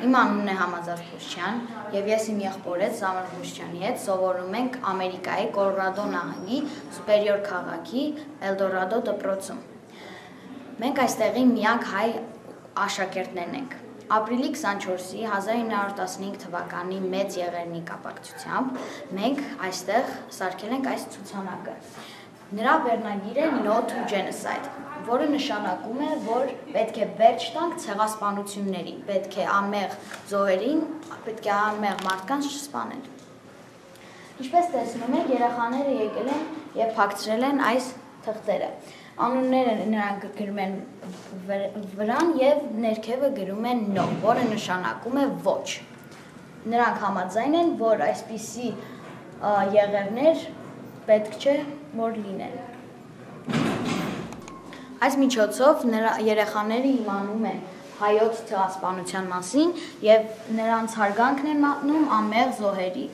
Իմ անունն է Համազար Խուշչյան և ես իմ եղբորից Զամր Խուշչյանի հետ սովորում ենք Ամերիկայի Կոլորադո նահանգի Սուպերիոր քաղաքի Էլդորադո դպրոցում։ Մենք այստեղի միակ հայ աշակերտներն ենք։ Ապրիլի 24-ի 1915 թվականի մեծ եղերնի կապակցությամբ մենք այստեղ սարքել ենք այս ցուցանակը։ Նրա վերնագիրը No to Genocide, որը նշանակում է, որ պետք է վերջ տանք ցեղասպանություններին, պետք է անմեղ զոհերին, պետք է անմեղ մարդկանց չսպանել։ Ինչպես տեսնում եք, երեխաները եկել են և փակցրել են այս թղթերը։ Անունները նրանք գրում են վրան և ներքևը գրում են No, որը նշանակում է ոչ։ Նրանք համաձայն են, որ այսպիսի եղերներ պետք չէ, որ լինեն։ Այս միջոցով երեխաները իմանում են հայոց ցեղասպանության մասին և նրանց հարգանքն են մատնում անմեղ զոհերի։